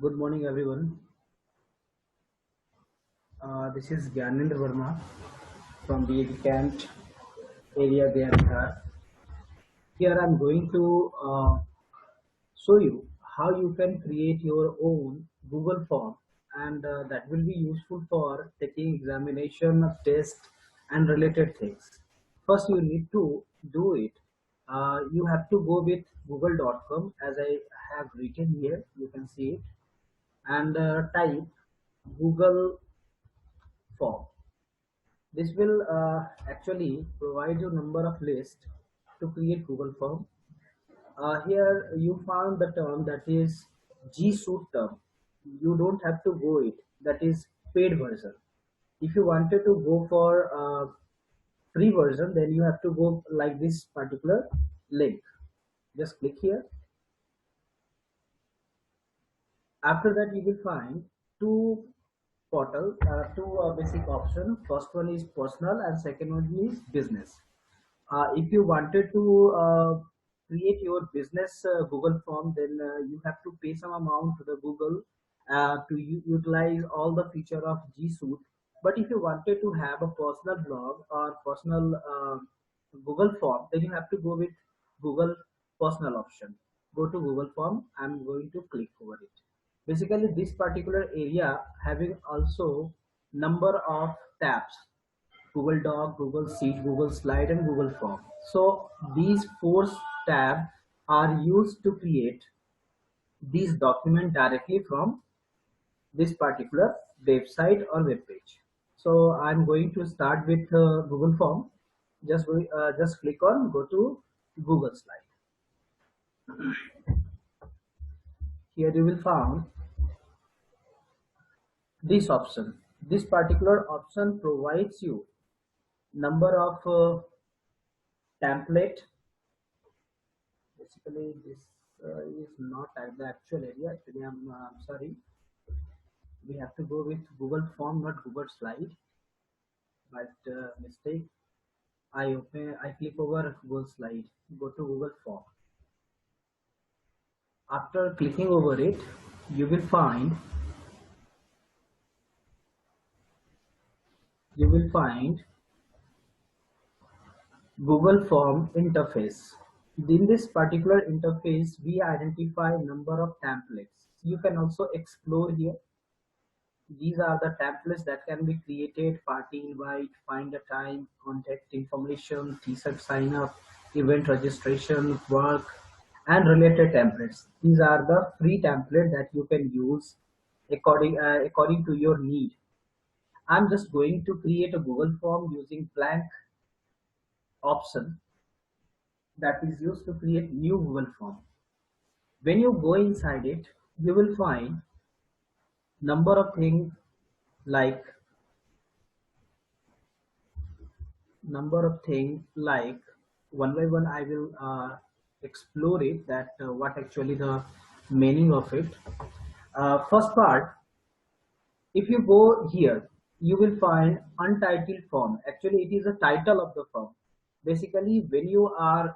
Good morning, everyone. This is Gyanendra Verma from the Kent area, Bihar. Here I'm going to show you how you can create your own Google form, and that will be useful for taking examination, test, and related things. First, you need to do it. You have to go with google.com as I have written here. You can see it, and type Google form. This will actually provide you number of lists to create Google form. Here you found the term that is G Suite term. You don't have to go it. That is paid version. If you wanted to go for free version, then you have to go like this particular link. Just click here. After that, you will find two two basic options. First one is personal, and second one is business. If you wanted to create your business Google form, then you have to pay some amount to the Google to utilize all the feature of G Suite. But if you wanted to have a personal blog or personal Google form, then you have to go with Google personal option. Go to Google form. I'm going to click over it. Basically, this particular area having also number of tabs: Google Doc, Google Sheet, Google Slide, and Google Form. So these four tabs are used to create these documents directly from this particular website or web page. So I'm going to start with Google Form. Just click on go to Google Slide. Here you will find this option. This particular option provides you number of template. Basically, this is not at the actual area. Actually, I'm sorry. We have to go with Google Form, not Google Slide. But mistake. I click over Google Slide. Go to Google Form. After clicking over it, you will find you will find Google Form interface. In this particular interface, we identify number of templates. You can also explore here. These are the templates that can be created: party invite, find a time, contact information, t-shirt sign up, event registration, work, and related templates. These are the free templates that you can use according to your need. I'm just going to create a Google form using blank option that is used to create new Google form. When you go inside it, you will find number of things like one by one I will explore it, that what actually the meaning of it. First part, if you go here, you will find untitled form. Actually, it is a title of the form. Basically, when you are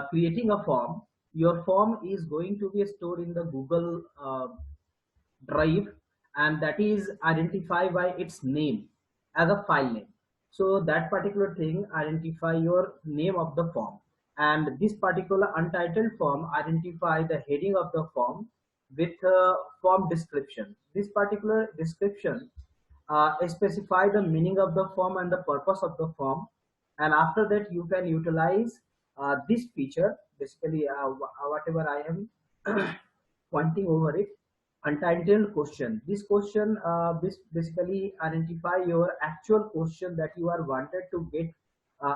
creating a form, your form is going to be stored in the Google drive, and that is identified by its name as a file name. So that particular thing identify your name of the form, and this particular untitled form identify the heading of the form with form description. This particular description specify the meaning of the form and the purpose of the form, and after that you can utilize this feature. Basically, whatever I am pointing over it, untitled question. This question basically identify your actual question that you are wanted to get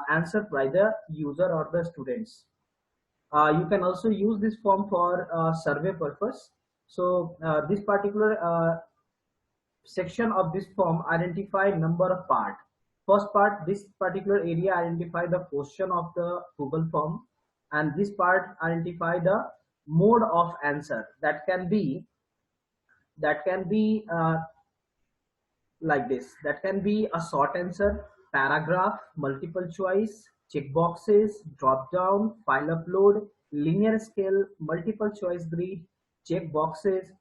answered by the user or the students. You can also use this form for survey purpose. So this particular section of this form identify number of part. First part, this particular area identify the question of the Google form, and this part identify the mode of answer. That can be like this. That can be a short answer, paragraph, multiple choice, check boxes, drop down, file upload, linear scale, multiple choice grid, check boxes,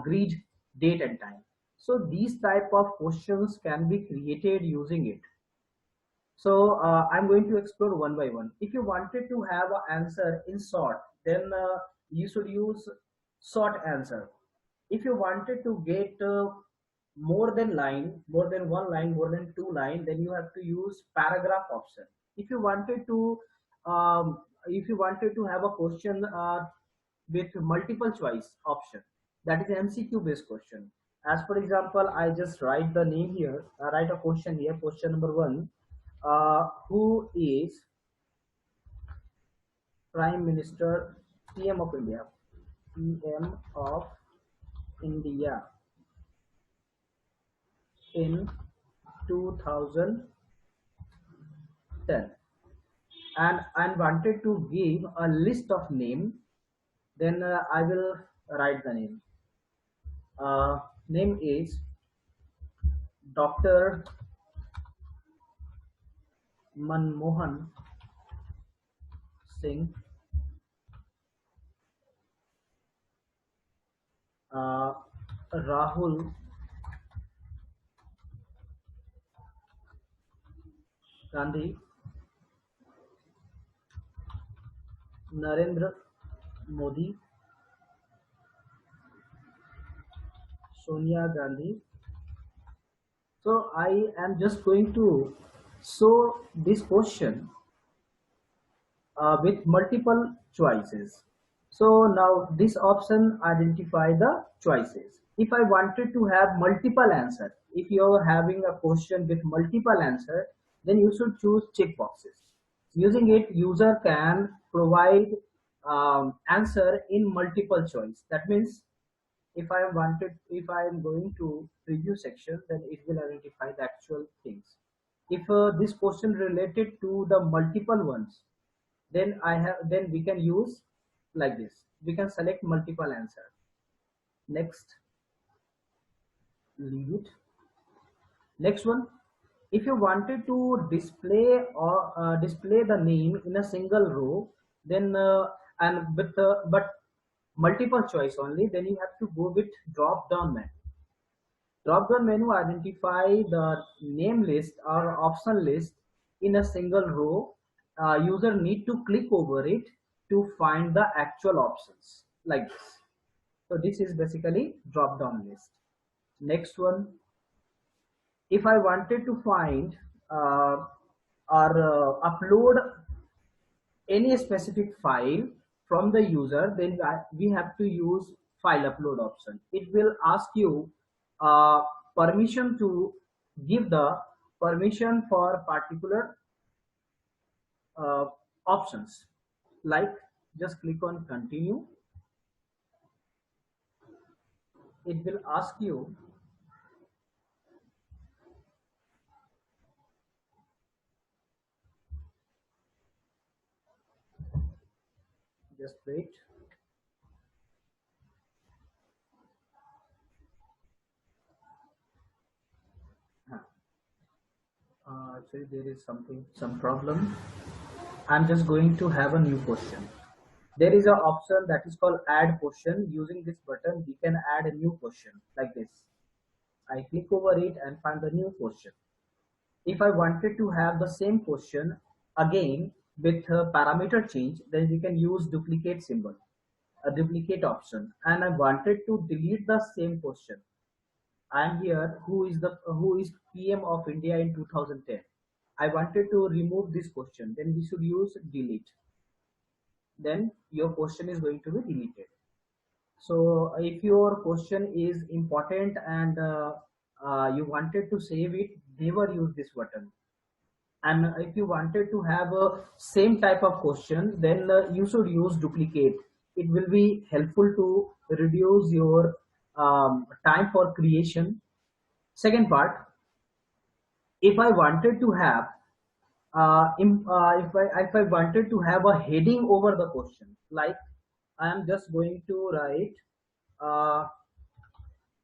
grid, date and time. So these type of questions can be created using it. So I'm going to explore one by one. If you wanted to have an answer in short, then you should use short answer. If you wanted to get more than line, more than one line, more than two line, then you have to use paragraph option. If you wanted to, if you wanted to have a question with multiple choice option, that is MCQ based question. As for example, I just write the name here, write a question here. Question number one: who is Prime Minister, PM of India? PM of India in 2010, and I wanted to give a list of name, then I will write the name. Name is Dr. Manmohan Singh, uh, Rahul Gandhi, Narendra Modi, Sonia Gandhi. So I am just going to show this question with multiple choices. So now this option identify the choices. If I wanted to have multiple answer, if you are having a question with multiple answer, then you should choose check boxes. Using it, user can provide answer in multiple choice. That means if I am going to preview section, then it will identify the actual things. If this question related to the multiple ones, then we can use like this. We can select multiple answer. Next, leave it. Next one, if you wanted to display or display the name in a single row, then and with but multiple choice only, then you have to go with drop down menu. Drop down menu identify the name list or option list in a single row. User need to click over it to find the actual options like this. So this is basically drop down list. Next one, if I wanted to find or upload any specific file from the user, then we have to use file upload option. It will ask you permission to give the permission for particular uh, options, like just click on continue. It will ask you, just wait. Actually there is some problem. I'm just going to have a new question. There is an option that is called add question. Using this button we can add a new question like this. I click over it and find the new question. If I wanted to have the same question again with a parameter change, then we can use duplicate symbol, a duplicate option. And I wanted to delete the same question. I am here, who is PM of India in 2010. I wanted to remove this question, then we should use delete. Then your question is going to be deleted. So if your question is important and you wanted to save it, never use this button. And if you wanted to have a same type of question, then you should use duplicate. It will be helpful to reduce your time for creation. Second part, if I wanted to have if I wanted to have a heading over the question, like I am just going to write uh,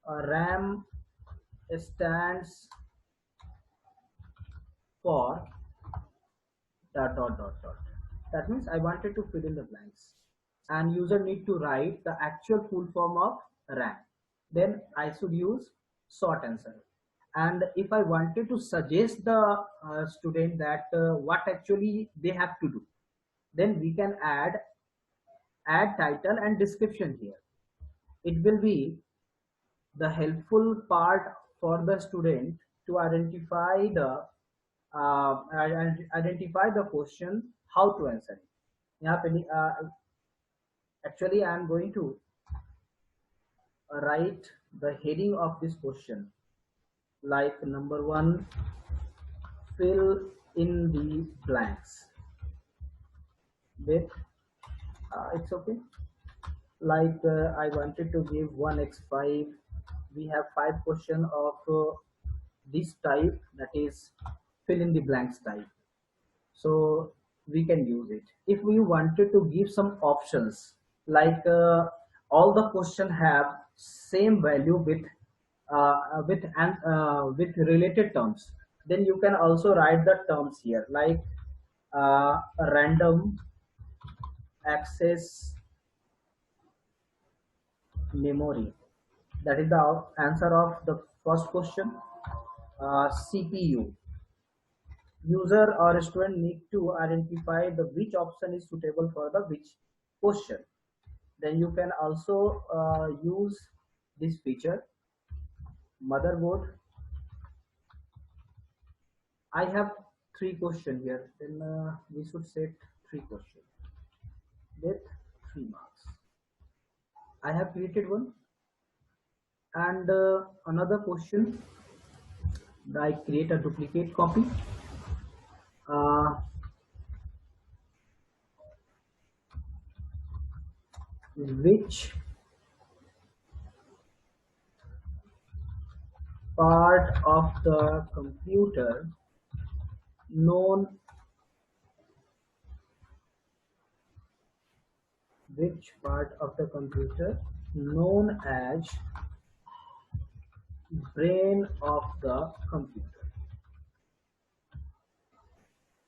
RAM stands for dot dot dot dot. That means I wanted to fill in the blanks. and user need to write the actual full form of rank. Then I should use short answer. And if I wanted to suggest the student that what actually they have to do, then we can add title and description here. It will be the helpful part for the student to identify the question, how to answer it. यहाँ पे actually I am going to write the heading of this question, like number one, fill in the blanks with it's okay. Like I wanted to give 1x5. We have 5 question of this type, that is fill in the blanks type. So we can use it. If we wanted to give some options, like all the question have same value with related terms, then you can also write the terms here, like random access memory. That is the answer of the first question. CPU. User or student need to identify the which option is suitable for the which question. Then you can also use this feature. Motherboard. I have 3 questions here. Then we should set 3 questions with 3 marks. I have created one, and another question. I create a duplicate copy. Uh, which part of the computer known which part of the computer known as brain of the computer.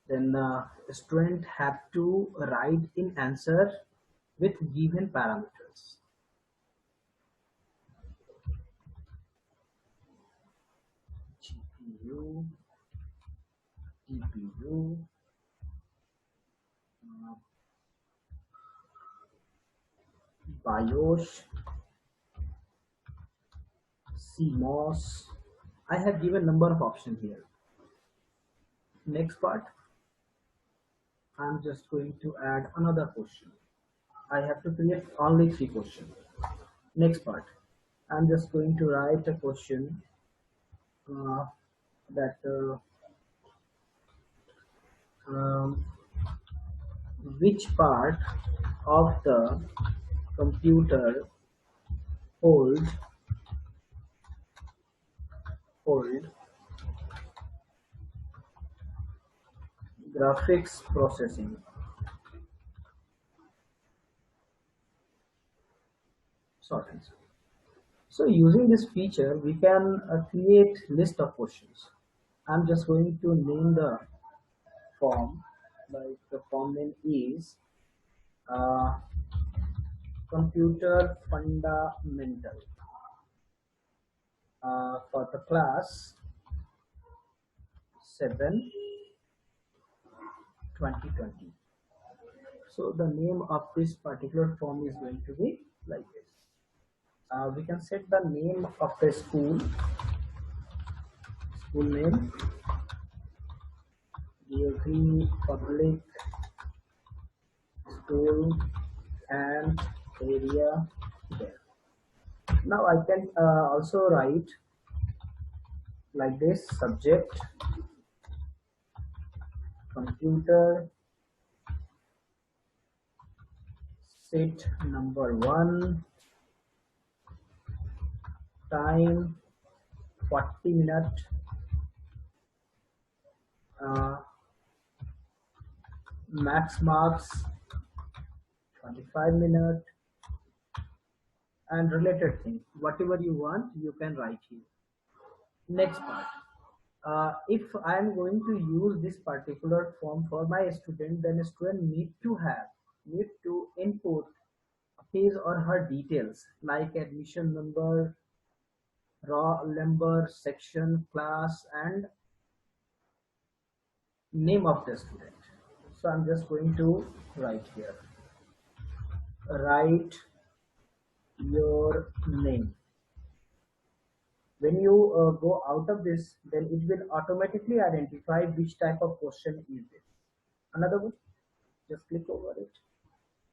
Then the student have to write in answer with given parameters. GPU, TPU, BIOS, CMOS. I have given number of options here. Next part, I'm just going to add another question. I have to create only 3 questions. Next part, I'm just going to write a question uh, that um, which part of the computer hold hold graphics processing. Short answer. So using this feature, we can create list of questions. I'm just going to name the form, like the form name is uh, computer fundamental for the class 7 2020. So the name of this particular form is going to be like this. We can set the name of the school name, DAV public school and area there. Now I can also write like this: subject, computer, set number 1, time 40 minutes, uh, max marks 25 minutes, and related things. Whatever you want, you can write here. Next part. If I am going to use this particular form for my student, then a student need to input his or her details like admission number, roll number, section, class, and name of the student. So I'm just going to write here. Write your name. When you go out of this, then it will automatically identify which type of question is this. Another one, just click over it.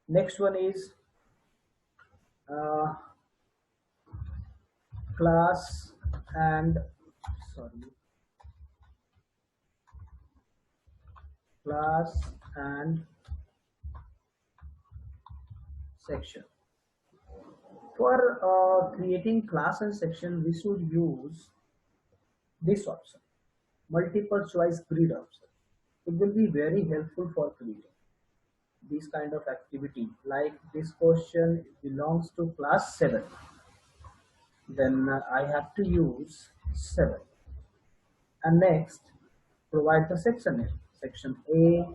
Next one is uh, class and sorry, class and section. For creating class and section, we should use this option, multiple choice grid option. It will be very helpful for creating this kind of activity. Like this question belongs to class 7, then I have to use 7. And next, provide the section name. Section A,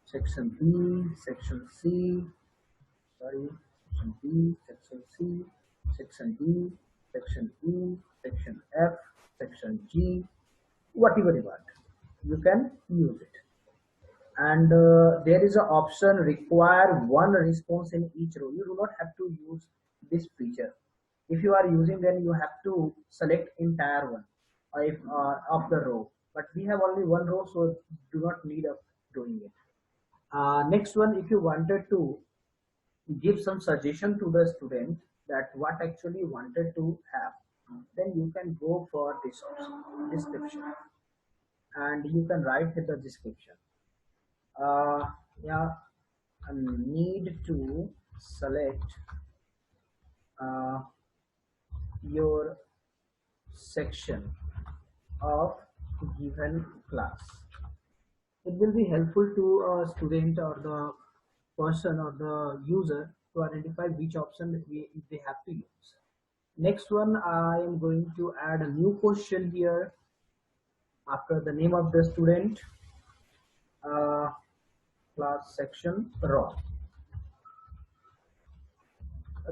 section B, section C, sorry, section B, section C, section D, section E, section F, section G, whatever you want, you can use it. And there is an option require one response in each row. You do not have to use this feature. If you are using, then you have to select entire one if, of the row, but we have only one row, so do not need of doing it. Next one, if you wanted to give some suggestion to the student that what actually wanted to have, then you can go for this option, description, and you can write the description. Yeah, I need to select uh, your section of given class. It will be helpful to a student or the person or the user to identify which option that they have to use. Next one, I am going to add a new question here after the name of the student, class section row.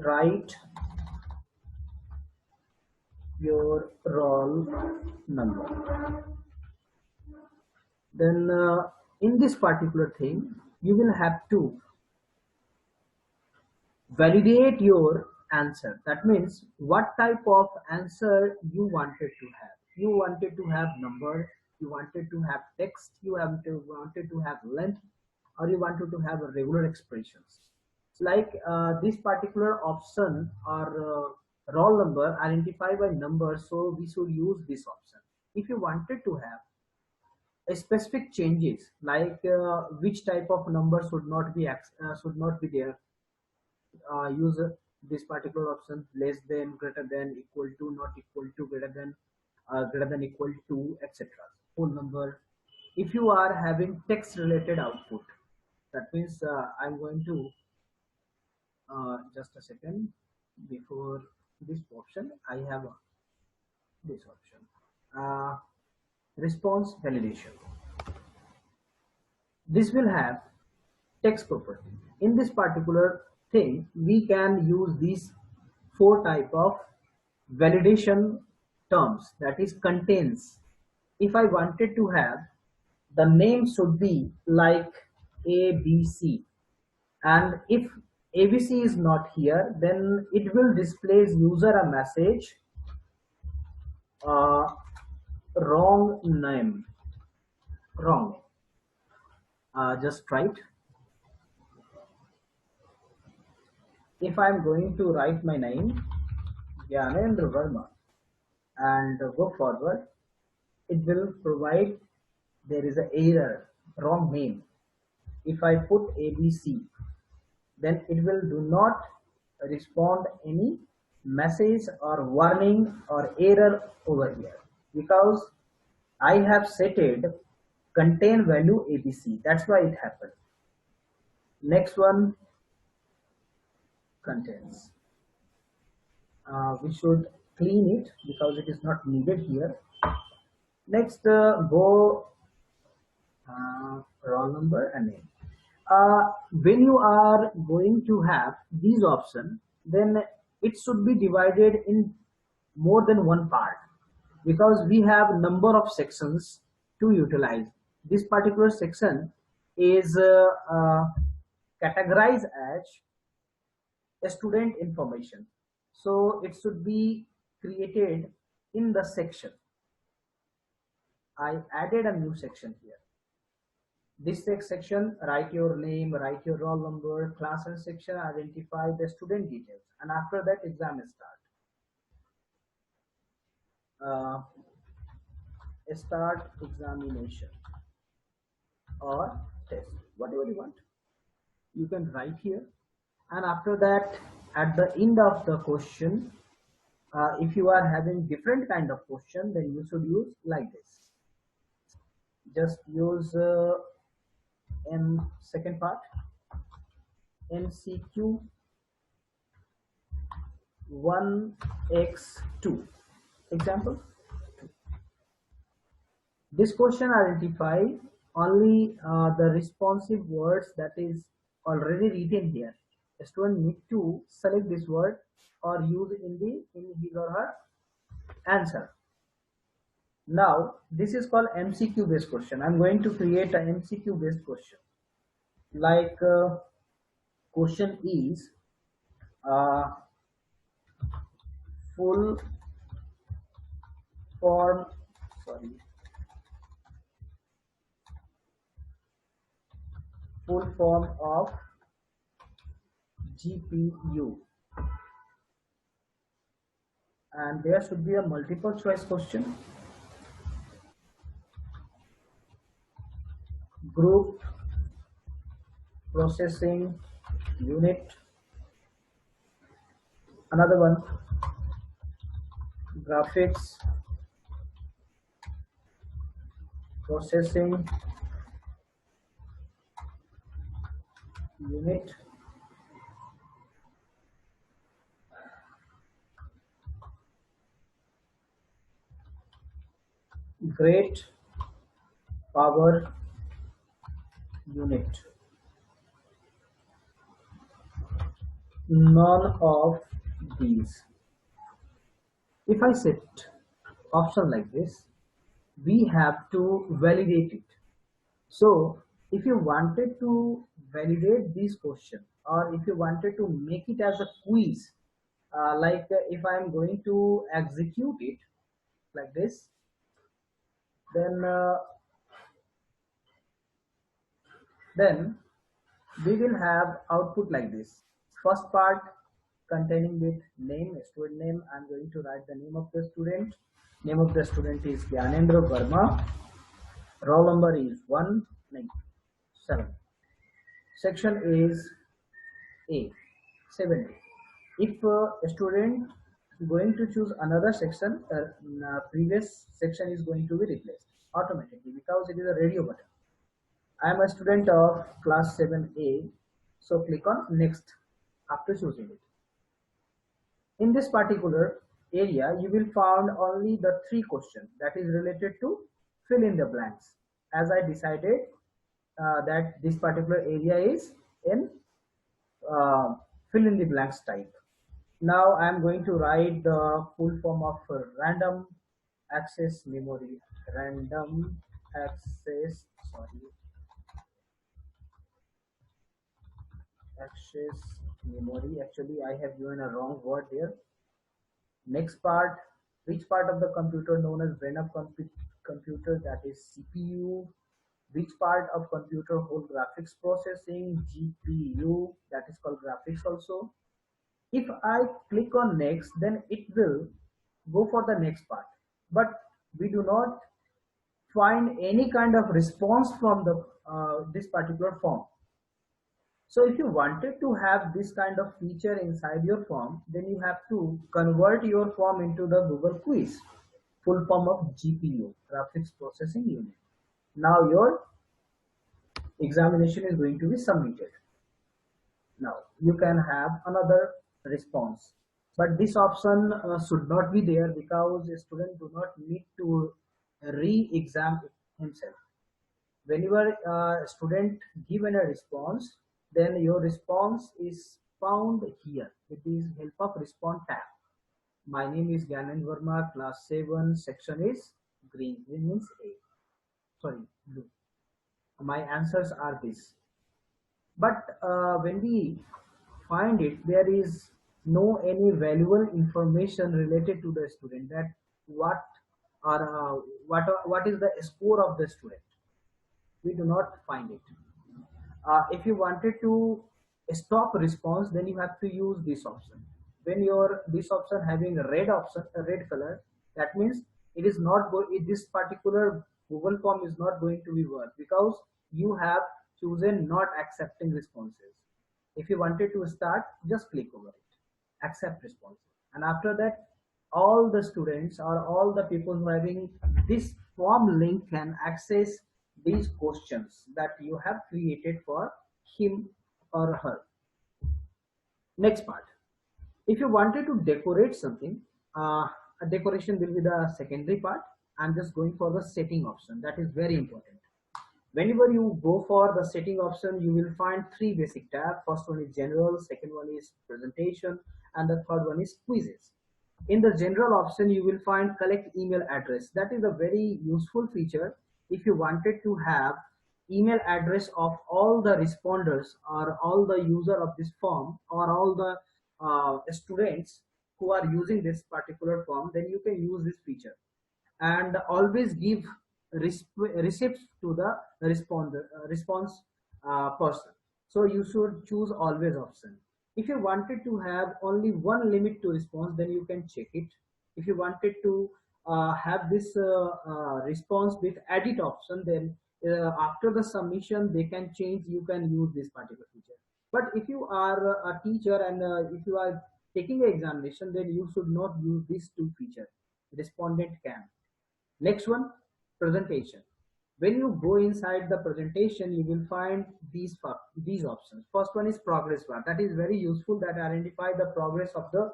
Write your roll number. Then in this particular thing, you will have to validate your answer. That means what type of answer you wanted to have. You wanted to have number, you wanted to have text, wanted to have length, or you wanted to have regular expressions. Like this particular option or roll number identify by number, so we should use this option. If you wanted to have a specific changes like which type of number should not be there, use this particular option, less than, greater than, equal to, not equal to, greater than, equal to, etc. Whole number. If you are having text related output, that means I'm going to just a second, before this option I have this option, response validation. This will have text property. In this particular thing, we can use these 4 type of validation terms, that is contains. If I wanted to have the name should be like ABC, and if ABC is not here, then it will display user a message, uh, wrong name, wrong. Just write. If I'm going to write my name, Gyanendra Verma, and go forward, it will provide there is an error, wrong name. If I put ABC, then it will do not respond any message or warning or error over here, because I have set it contain value ABC. That's why it happened. Next one, contains. We should clean it because it is not needed here. Next, go roll number and name. When you are going to have these options, then it should be divided in more than one part, because we have number of sections to utilize. This particular section is categorized as student information, so it should be created in the section. I added a new section here. This section, write your name, write your roll number, class and section, identify the student details, and after that exam start. Start examination or test, whatever you want, you can write here. And after that, at the end of the question, if you are having different kind of question, then you should use like this. Just use second part, MCQ 1x2 example. This question identify only the responsive words that is already written here. A student need to select this word or use in his or her answer. Now this is called MCQ based question. I'm going to create an MCQ based question. Like question is full form, sorry, full form of GPU, and there should be a multiple choice question. Group processing unit. Another one, graphics processing unit. Great power unit. None of these. If I set option like this, we have to validate it. So if you wanted to validate this question, or if you wanted to make it as a quiz, if I am going to execute it like this, then we will have output like this. First part containing with name, student name. I'm going to write the name of the student. Name of the student is Gyanendra Verma. Roll number is 197. Section is A, 70. If a student going to choose another section, previous section is going to be replaced automatically because it is a radio button. I am a student of class 7A, so click on next after choosing it. In this particular area, you will find only the 3 questions that is related to fill in the blanks, as I decided that this particular area is in fill in the blanks type. Now I am going to write the full form of random access memory. Random access, access memory. Actually, I have given a wrong word here. Next part, which part of the computer known as brain of computer, that is CPU. Which part of computer hold graphics processing, GPU, that is called graphics also. If I click on next, then it will go for the next part, but we do not find any kind of response from the this particular form. So if you wanted to have this kind of feature inside your form, then you have to convert your form into the Google quiz, full form of GPU, graphics processing unit. Now your examination is going to be submitted. Now you can have another response, but this option should not be there because a student do not need to re-exam himself. Whenever student given a response, then your response is found here with the help of response tab. My name is Gyanan Verma, class 7, section is green. Green means A. Sorry, blue. My answers are this. But when we find it, there is no any valuable information related to the student, that what what is the score of the student. We do not find it. If you wanted to stop response, then you have to use this option. When your this option having a red option, a red color, that means it is not this particular Google form is not going to be work, because you have chosen not accepting responses. If you wanted to start, just click over it, accept responses, and after that, all the students or all the people who having this form link can access these questions that you have created for him or her. Next part, if you wanted to decorate something, a decoration will be the secondary part. I'm just going for the setting option, that is very important. Whenever you go for the setting option, you will find three basic tabs. First one is general, second one is presentation, and the third one is quizzes. In the general option, you will find collect email address. That is a very useful feature if you wanted to have email address of all the responders or all the user of this form or all the students who are using this particular form, then you can use this feature. And always give receipts to the response person. So you should choose always option. If you wanted to have only one limit to response, then you can check it. If you wanted to have this response with edit option, then after the submission they can change, you can use this particular feature. But if you are a teacher and if you are taking an examination, then you should not use these two features. Respondent can. Next one, presentation. When you go inside the presentation, you will find these options. First one is progress bar. That is very useful, that identify the progress of the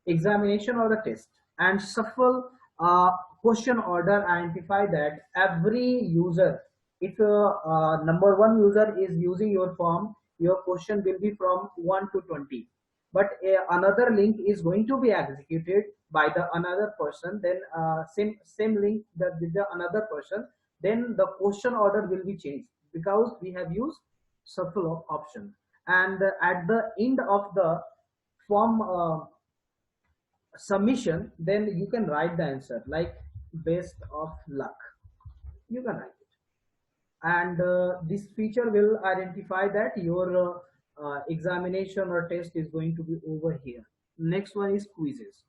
examination or the test. And shuffle question order identify that every user, if number one user is using your form, your question will be from 1 to 20. But another link is going to be executed by the another person, then same link that with the another person, then the question order will be changed because we have used shuffle option. And at the end of the form submission, then you can write the answer like best of luck, you can write it. And this feature will identify that your examination or test is going to be over here. Next one is quizzes.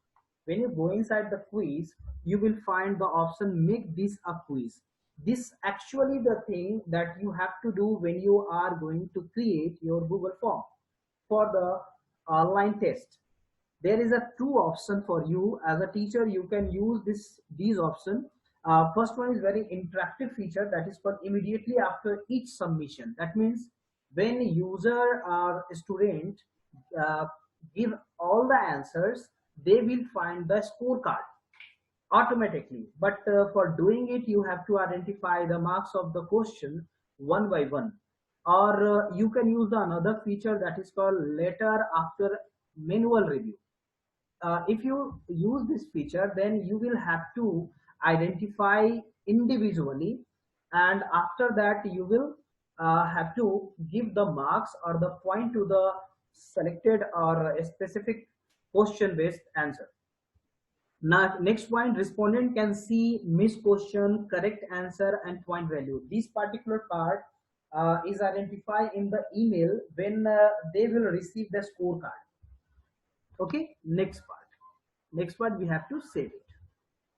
When you go inside the quiz, you will find the option make this a quiz. This actually the thing that you have to do when you are going to create your Google form for the online test. There is a two option for you as a teacher. You can use these option. First one is very interactive feature, that is for immediately after each submission. That means when user or student uh, give all the answers, they will find the scorecard automatically. But for doing it, you have to identify the marks of the question one by one. Or you can use the another feature that is called later after manual review. If you use this feature, then you will have to identify individually, and after that you will have to give the marks or the point to the selected or a specific question based answer. Now, next point, respondent can see missed question, correct answer, and point value. This particular part is identified in the email when they will receive the scorecard. Okay, next part we have to save it.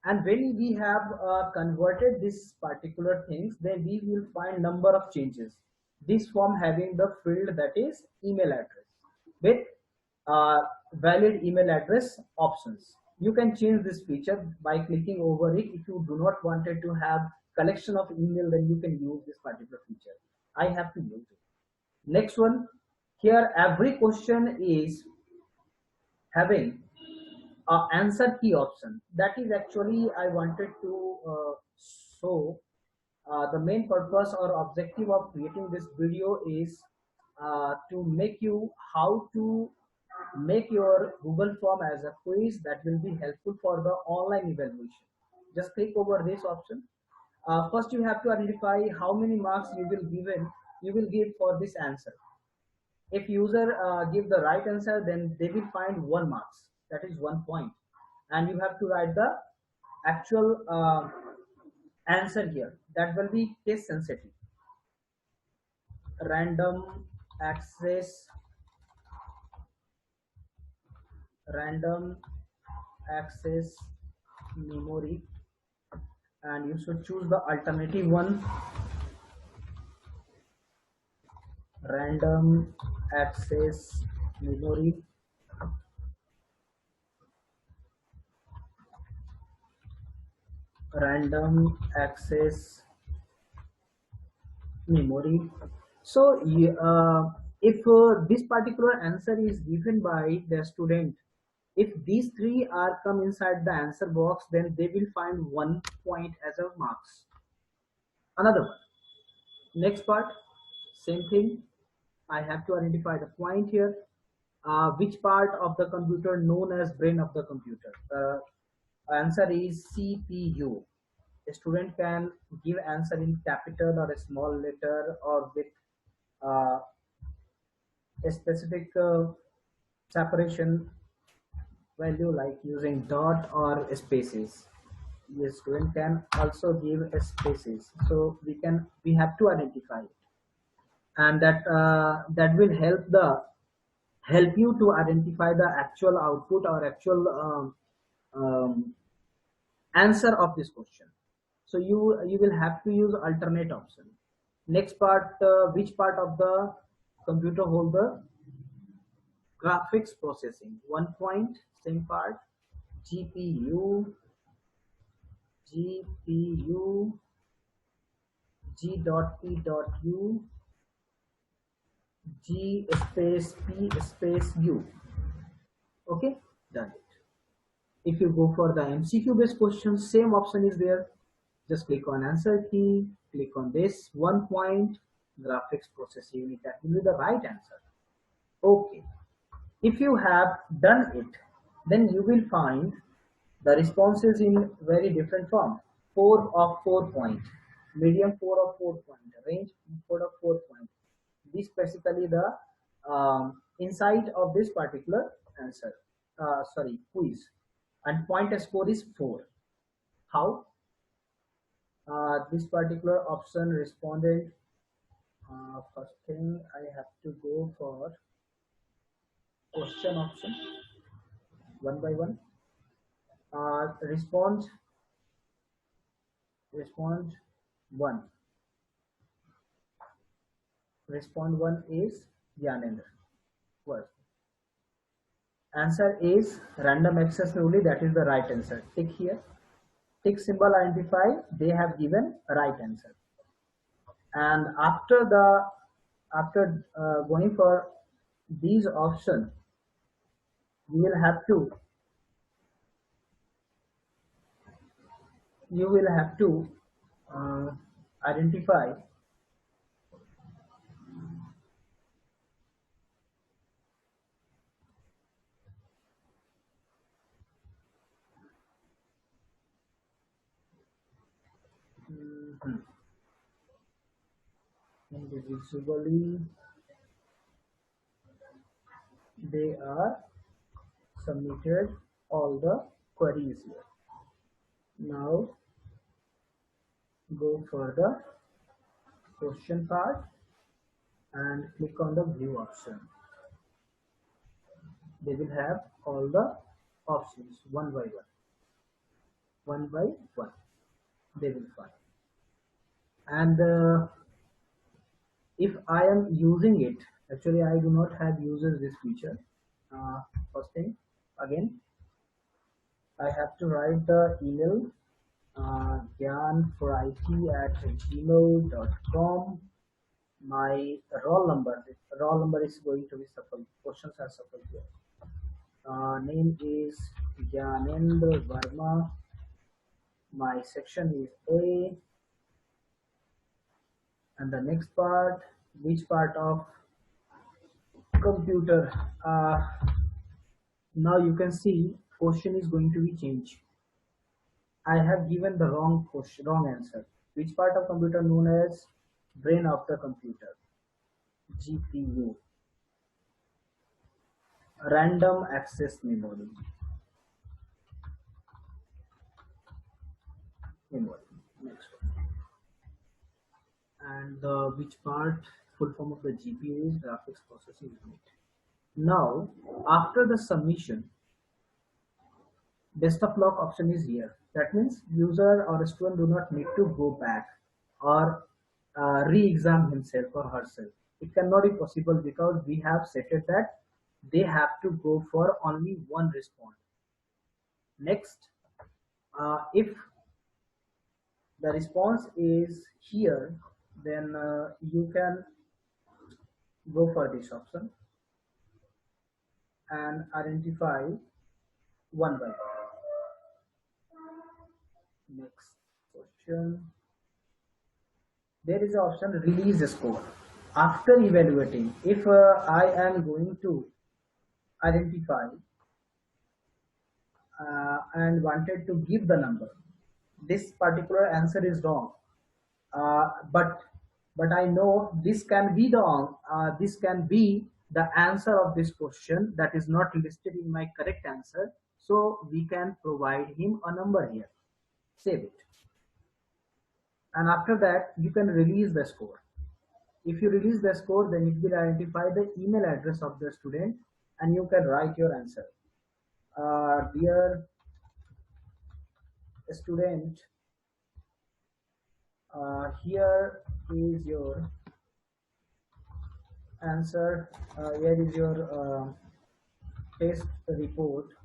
And when we have converted this particular things, then we will find number of changes. This form having the field that is email address with valid email address options. You can change this feature by clicking over it. If you do not wanted to have collection of email, then you can use this particular feature. I have to use it. Next one, here every question is having answer key option. That is actually I wanted to show The main purpose or objective of creating this video is to make you how to make your Google form as a quiz that will be helpful for the online evaluation. Just click over this option. First, you have to identify how many marks you will give for this answer. If user give the right answer, then they will find 1 marks. That is 1 point, and you have to write the actual answer here. That will be case sensitive. Random access, random access memory, and you should choose the alternative one. Random access memory. Random access memory. So if this particular answer is given by the student, if these three are come inside the answer box, then they will find 1 point as a marks. Another one, next part, same thing. I have to identify the point here. Which part of the computer known as brain of the computer? The answer is CPU. A student can give answer in capital or a small letter or with uh, a specific separation value like using dot or spaces. The student can also give spaces, so we have to identify it, and that will help you to identify the actual output or actual answer of this question. So you will have to use alternate option. Next part, which part of the computer hold the graphics processing? 1 point, same part. GPU, GPU, G.P.U, G space P space U. Okay, done it. If you go for the MCQ based question, same option is there. Just click on answer key, click on this 1 point, graphics processing unit. That will be the right answer. Okay. If you have done it, then you will find the responses in very different form. 4 of 4 point, medium 4 of 4 point, range 4 of 4 point. This basically the insight of this particular answer. Sorry, quiz. And point score is 4. How? This particular option responded. First thing I have to go for question option one by one. Respond one. Respond one is Yanendra. First. Answer is random access memory. That is the right answer. Tick here. Tick symbol identify. They have given right answer. And after going for these options, you will have to uh, identify mhm, individually. They are submitted all the queries here. Now go for the question part and click on the view option. They will have all the options one by one. One by one, they will find. And if I am using it, actually I do not have uses this feature. First thing, again, I have to write the email gyanforit@gmail.com. My roll number is going to be shuffled. Questions are shuffled here. Name is Gyanendra Verma. My section is A. And the next part, which part of computer? Now you can see question is going to be changed. I have given the wrong question, wrong answer. Which part of computer known as brain of the computer? GPU, random access memory. Memory. Next one. And which part, full form of the GPU is graphics processing unit. Now, after the submission, desktop lock option is here. That means user or a student do not need to go back or re-exam himself or herself. It cannot be possible because we have set it that they have to go for only one response. Next, if the response is here, then you can go for this option and identify one by one. Next question. There is an option release score. After evaluating, if I am going to identify and wanted to give the number, this particular answer is wrong. But I know this can be the answer of this question that is not listed in my correct answer. So we can provide him a number here. Save it. And after that, you can release the score. If you release the score, then it will identify the email address of the student and you can write your answer. Dear student, here is your answer. Here is your test report.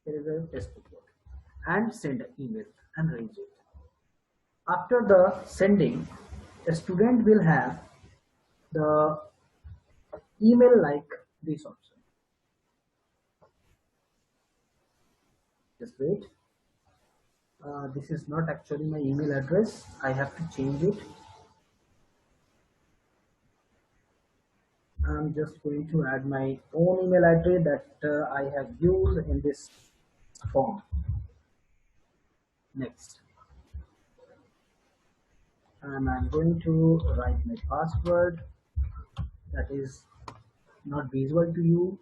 Here is a test report, and send an email and raise it. After the sending, a student will have the email like this option. Just wait. This is not actually my email address. I have to change it. I'm just going to add my own email address that I have used in this form. Next. And I'm going to write my password that is not visible to you.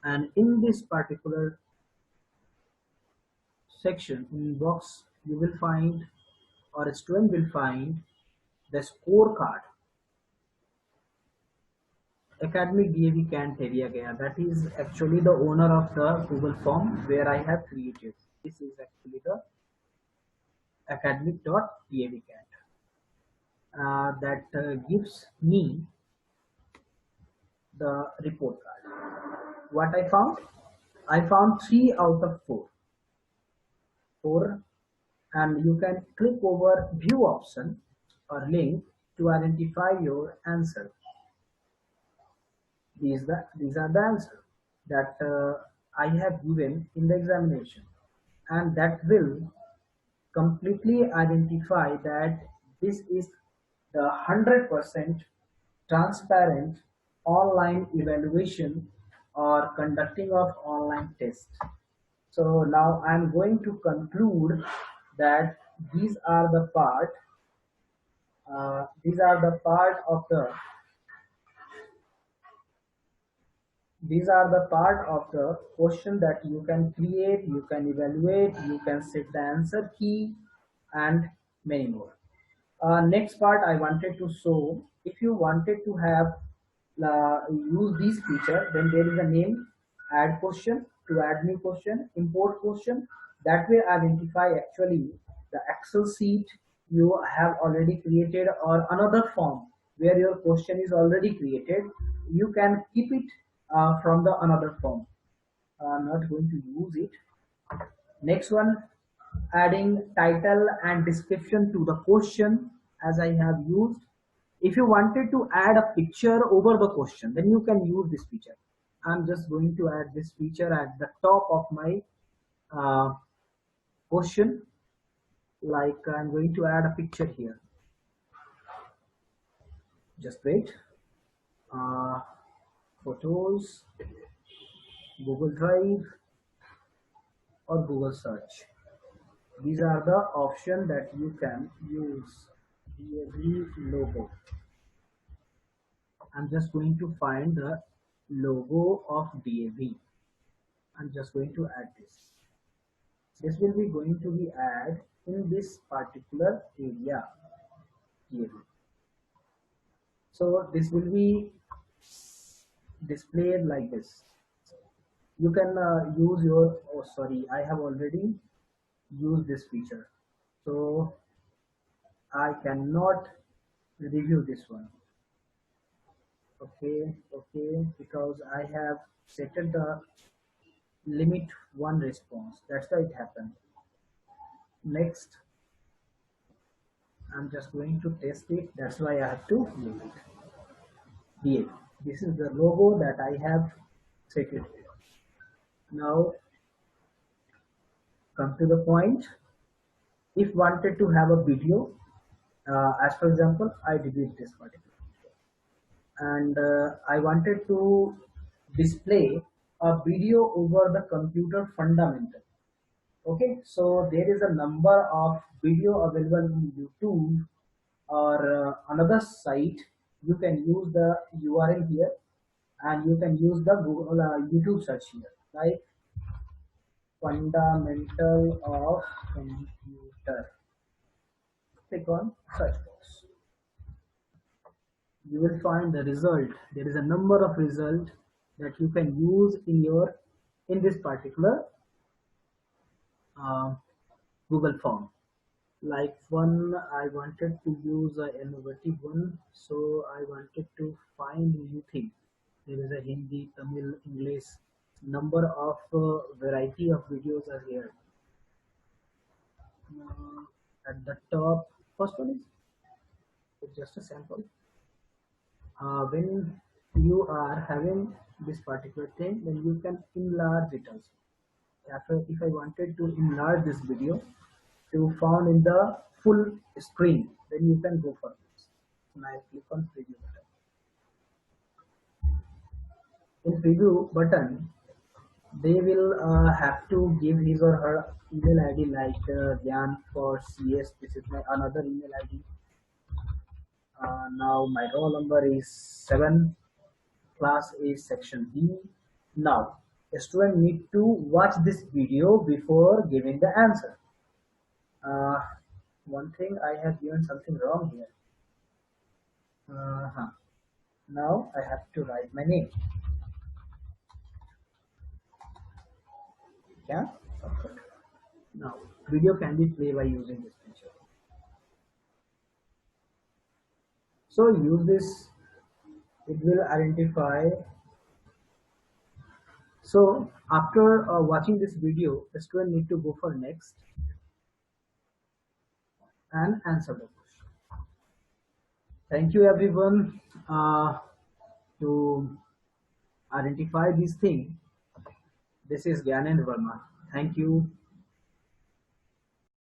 And in this particular section in box, you will find, or a student will find, the scorecard. Academic DAV can दिया गया. That is actually the owner of the Google form where I have created. This is actually the academic.davcat that gives me the report card. What I found? I found 3 out of 4. 4, and you can click over view option or link to identify your answer. These are the answer that I have given in the examination, and that will completely identify that this is the 100% transparent online evaluation or conducting of online test. So now I'm going to conclude that these are the part of the question that you can create, you can evaluate, you can set the answer key, and many more. Next part I wanted to show, if you wanted to have use this feature, then there is a name, add question, to add new question, import question, that will identify actually the Excel sheet you have already created or another form where your question is already created. You can keep it from the another form. I'm not going to use it. Next one, adding title and description to the question as I have used. If you wanted to add a picture over the question, then you can use this feature. I'm just going to add this feature at the top of my uh, question. Like I'm going to add a picture here. Just wait. Uh, Photos, Google Drive, or Google search. These are the options that you can use. DAV logo. I'm just going to find the logo of DAV. I'm just going to add this. This will be going to be add in this particular area here. So this will be displayed like this. You can use your, oh sorry, I have already used this feature. So I cannot review this one. Okay, because I have set the limit one response. That's why it happened. Next, I'm just going to test it. That's why I have to leave it here. This is the logo that I have set it here. Now come to the point. If wanted to have a video, as for example, I delete this particular video, and I wanted to display a video over the computer fundamental. Okay, so there is a number of video available on YouTube or another site. You can use the URL here, and you can use the Google YouTube search here, like fundamental of computer. Click on search box. You will find the result. There is a number of results that you can use in this particular uh, Google form. Like one, I wanted to use a innovative one, so I wanted to find new thing. There is a Hindi, Tamil, English. Number of variety of videos are here. At the top, first one is just a sample. When you are having this particular thing, then you can enlarge it also. After, if I wanted to enlarge this video to found in the full screen, then you can go for this. And I click on preview button. In preview button, they will have to give his or her email ID, like Gyan for CS. This is my another email ID. Now my roll number is 7. Class is section B. Now, a student need to watch this video before giving the answer. One thing, I have given something wrong here. Now I have to write my name. Yeah. Okay. Now video can be played by using this feature. So use this. It will identify. So after watching this video, the student need to go for next and answer the question. Thank you everyone to identify this thing. This is Gyanendra Verma. Thank you.